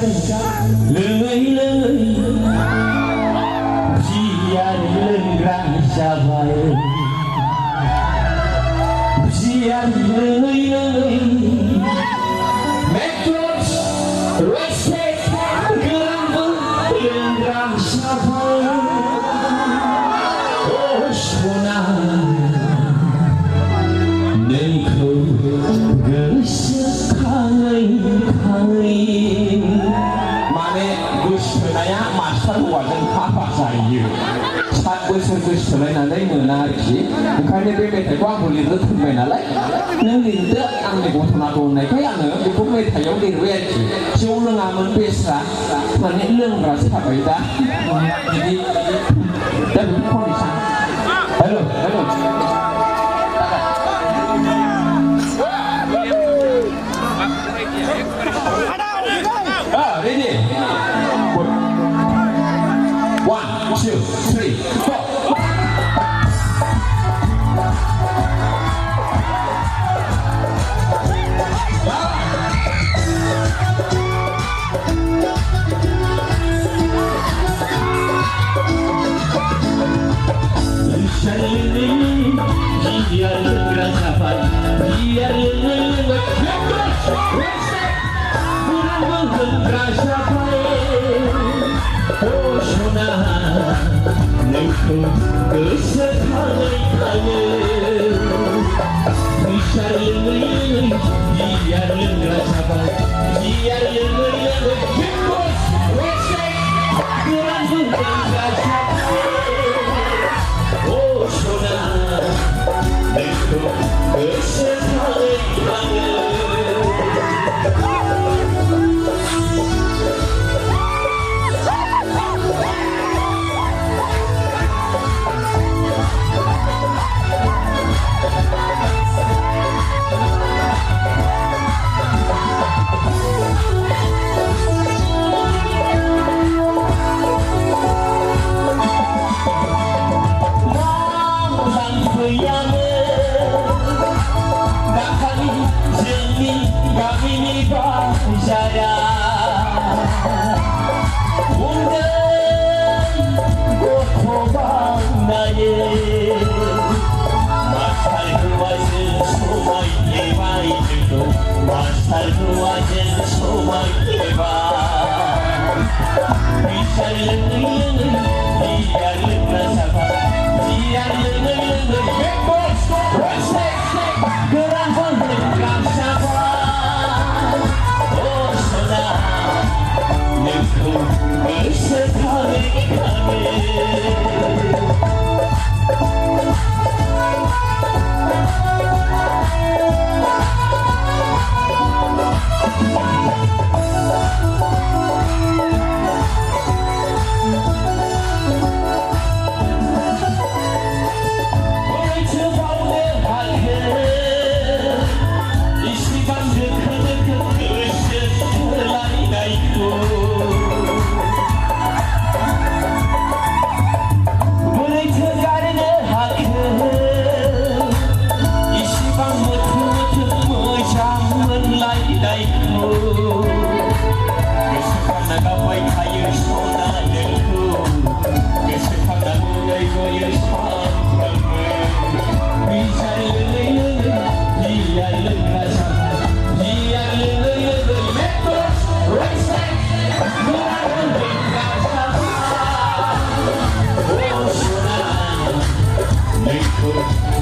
löy biar lengrang sabar biar löy metros respect gelang lengrang sabar oh sona nengko gosoखाङै माने गोसोथोनाया master हौवाजों हाबा जायो 7 बोसोर गोसोथोलायनानै मोना आरोखि ओंखायनो बे मेथाइखौ आंबो लिरनो थुनबाय नालाय नों लिरदो आंनि गथनाखौ होननायखाय आङो बेखौ मेथाइयाव लिरबाय आरोखि जौ लोङामोन बेस्रा माने लोंग्रासो थाबाय दा बिदि दा बेखौ खननोसै hello' ready? 1, 2, 3, 4.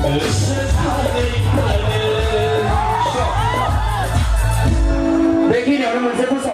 This is how they